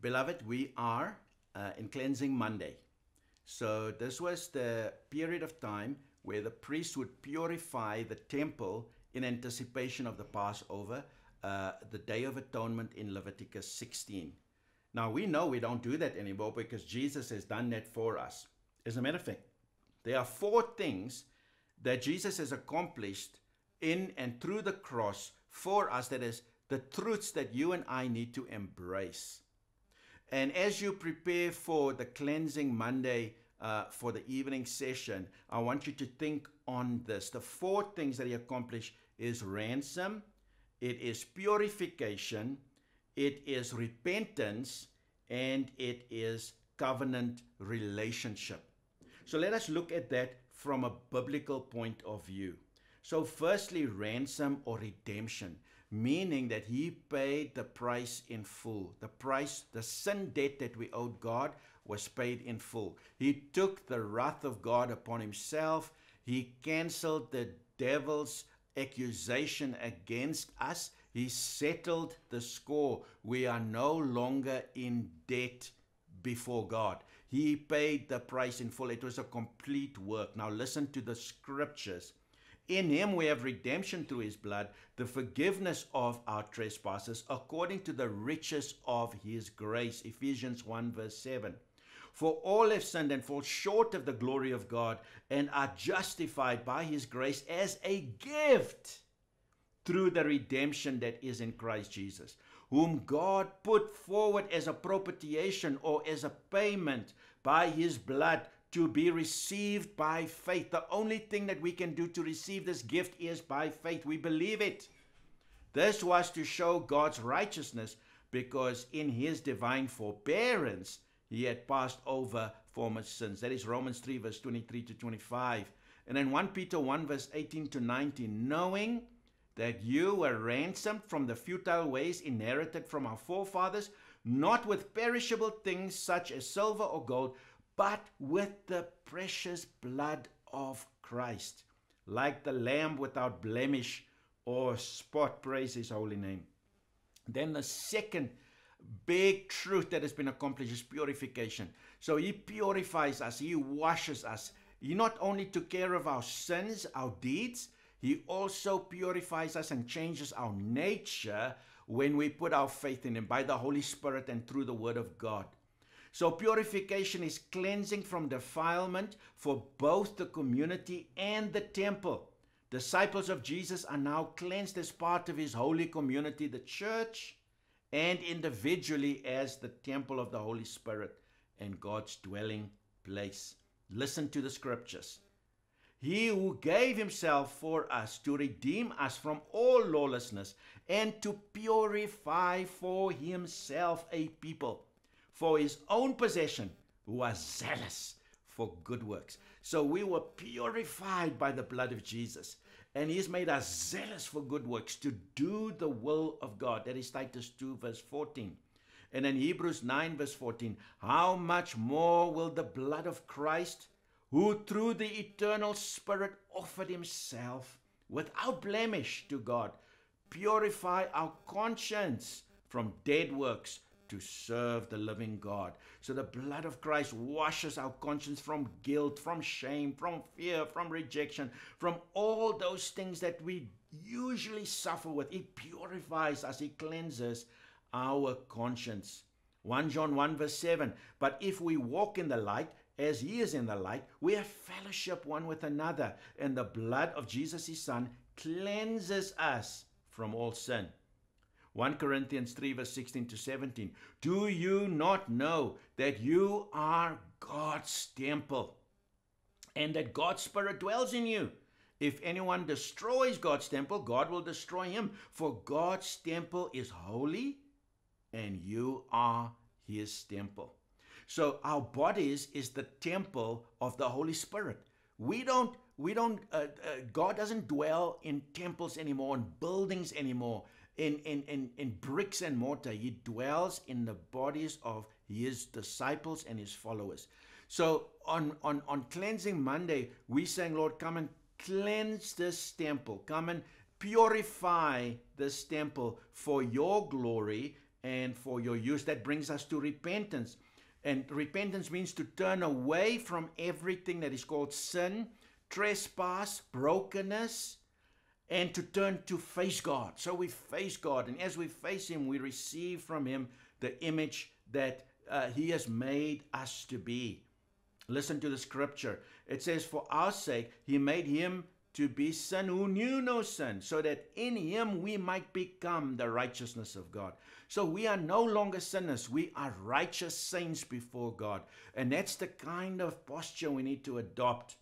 Beloved, we are in Cleansing Monday. So this was the period of time where the priest would purify the temple in anticipation of the Passover, the Day of Atonement in Leviticus 16. Now we know we don't do that anymore because Jesus has done that for us. As a matter of fact, there are 4 things that Jesus has accomplished in and through the cross for us, that is, the truths that you and I need to embrace. And as you prepare for the Cleansing Monday, for the evening session, I want you to think on this. The 4 things that he accomplished is ransom, it is purification, it is repentance, and it is covenant relationship. So let us look at that from a biblical point of view. So firstly, ransom or redemption, meaning that he paid the price in full. The price, the sin debt that we owed God was paid in full. He took the wrath of God upon himself. He canceled the devil's accusation against us. He settled the score. We are no longer in debt before God. He paid the price in full. It was a complete work. Now listen to the scriptures. In him we have redemption through his blood, the forgiveness of our trespasses, according to the riches of his grace. Ephesians 1 verse 7. For all have sinned and fall short of the glory of God, and are justified by his grace as a gift through the redemption that is in Christ Jesus, whom God put forward as a propitiation, or as a payment by his blood, to be received by faith. The only thing that we can do to receive this gift is by faith. We believe it. This was to show God's righteousness, because in his divine forbearance he had passed over former sins. That is Romans 3 verse 23 to 25. And then 1 Peter 1 verse 18 to 19. Knowing that you were ransomed from the futile ways inherited from our forefathers, not with perishable things such as silver or gold, but with the precious blood of Christ, like the lamb without blemish or spot. Praise his holy name. Then the second big truth that has been accomplished is purification. So he purifies us, he washes us. He not only took care of our sins, our deeds, he also purifies us and changes our nature when we put our faith in him by the Holy Spirit and through the word of God. So purification is cleansing from defilement for both the community and the temple. Disciples of Jesus are now cleansed as part of his holy community, the church, and individually as the temple of the Holy Spirit and God's dwelling place. Listen to the scriptures. He who gave himself for us to redeem us from all lawlessness, and to purify for himself a people for his own possession, who are zealous for good works. So we were purified by the blood of Jesus, and he's made us zealous for good works, to do the will of God. That is Titus 2 verse 14. And in Hebrews 9 verse 14, how much more will the blood of Christ, who through the eternal Spirit offered himself without blemish to God, purify our conscience from dead works to serve the living God. So the blood of Christ washes our conscience from guilt, from shame, from fear, from rejection, from all those things that we usually suffer with. He purifies us, he cleanses our conscience. 1 John 1 verse 7, but if we walk in the light, as he is in the light, we have fellowship one with another, and the blood of Jesus his Son cleanses us from all sin. 1 Corinthians 3 verse 16 to 17. Do you not know that you are God's temple, and that God's Spirit dwells in you? If anyone destroys God's temple, God will destroy him. For God's temple is holy, and you are his temple. So our bodies is the temple of the Holy Spirit. God doesn't dwell in temples anymore, in buildings anymore, in bricks and mortar. He dwells in the bodies of his disciples and his followers. So on Cleansing Monday, we sang, Lord, come and cleanse this temple. Come and purify this temple for your glory and for your use. That brings us to repentance. And repentance means to turn away from everything that is called sin, trespass, brokenness, and to turn to face God. So we face God, and as we face Him, we receive from Him the image that He has made us to be. Listen to the scripture. It says, for our sake, He made Him to be sin who knew no sin, so that in Him we might become the righteousness of God. So we are no longer sinners. We are righteous saints before God. And that's the kind of posture we need to adopt.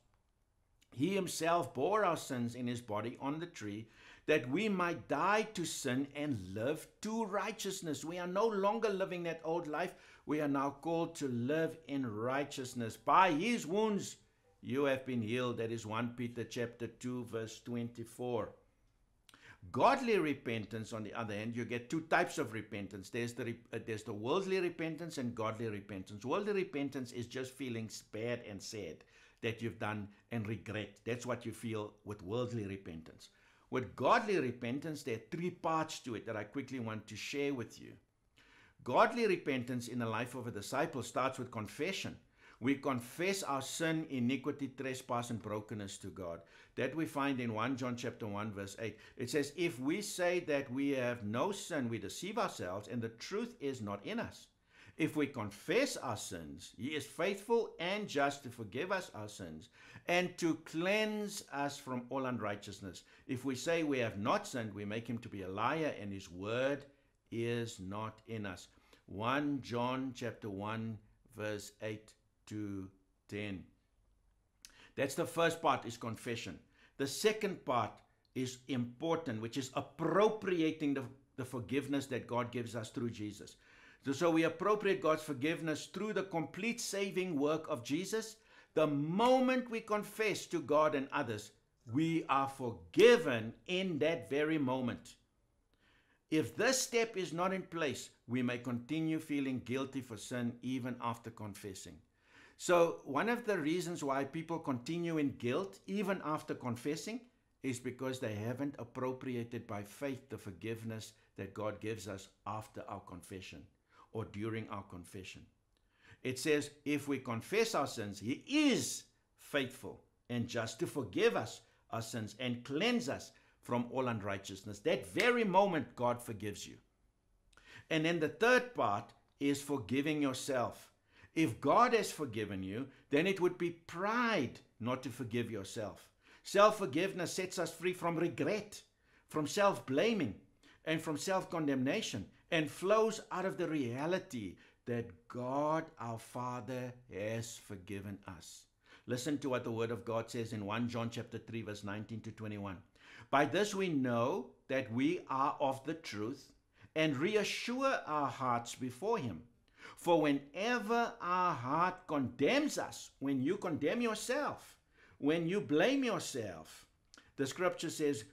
He Himself bore our sins in His body on the tree, that we might die to sin and live to righteousness. We are no longer living that old life. We are now called to live in righteousness. By His wounds you have been healed. That is 1 Peter chapter 2, verse 24. Godly repentance, on the other hand, you get two types of repentance. There's the worldly repentance and godly repentance. Worldly repentance is just feeling bad and sad that you've done and regret. That's what you feel with worldly repentance. With godly repentance, there are three parts to it that I quickly want to share with you. Godly repentance in the life of a disciple starts with confession. We confess our sin, iniquity, trespass, and brokenness to God. That we find in 1 John chapter 1, verse 8. It says, if we say that we have no sin, we deceive ourselves, and the truth is not in us. If we confess our sins, He is faithful and just to forgive us our sins and to cleanse us from all unrighteousness. If we say we have not sinned, we make Him to be a liar, and His word is not in us. 1 John chapter 1, verse 8 to 10. That's the first part, is confession. The second part is important, which is appropriating the forgiveness that God gives us through Jesus. So we appropriate God's forgiveness through the complete saving work of Jesus. The moment we confess to God and others, we are forgiven in that very moment. If this step is not in place, we may continue feeling guilty for sin even after confessing. So one of the reasons why people continue in guilt even after confessing is because they haven't appropriated by faith the forgiveness that God gives us after our confession or during our confession. It says, if we confess our sins, He is faithful and just to forgive us our sins and cleanse us from all unrighteousness. That very moment, God forgives you. And then the third part is forgiving yourself. If God has forgiven you, then it would be pride not to forgive yourself. Self-forgiveness sets us free from regret, from self-blaming, and from self-condemnation, and flows out of the reality that God our Father has forgiven us. Listen to what the Word of God says in 1 John chapter 3, verse 19 to 21. By this we know that we are of the truth, and reassure our hearts before Him. For whenever our heart condemns us, when you condemn yourself, when you blame yourself, the scripture says,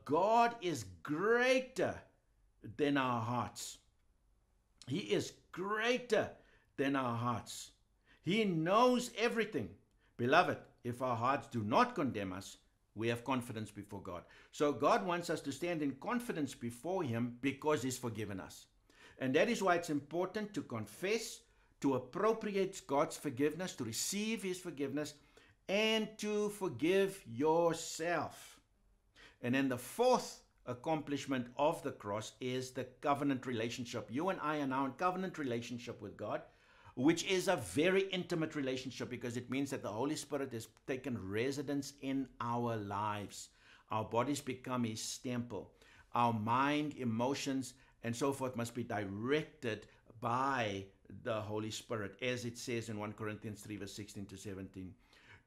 God is greater than our hearts. He is greater than our hearts. He knows everything. Beloved, if our hearts do not condemn us, we have confidence before God. So God wants us to stand in confidence before Him because He's forgiven us. And that is why it's important to confess, to appropriate God's forgiveness, to receive His forgiveness, and to forgive yourself. And then the fourth accomplishment of the cross is the covenant relationship. You and I are now in covenant relationship with God, which is a very intimate relationship because it means that the Holy Spirit has taken residence in our lives. Our bodies become His temple. Our mind, emotions, and so forth must be directed by the Holy Spirit, as it says in 1 Corinthians 3, verse 16 to 17.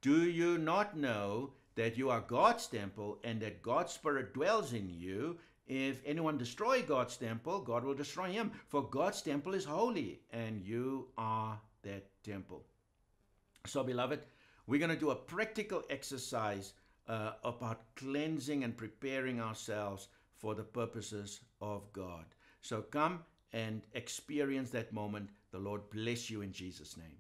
Do you not know that you are God's temple and that God's Spirit dwells in you? If anyone destroy God's temple, God will destroy him. For God's temple is holy, and you are that temple. So, beloved, we're going to do a practical exercise about cleansing and preparing ourselves for the purposes of God. So come and experience that moment. The Lord bless you in Jesus' name.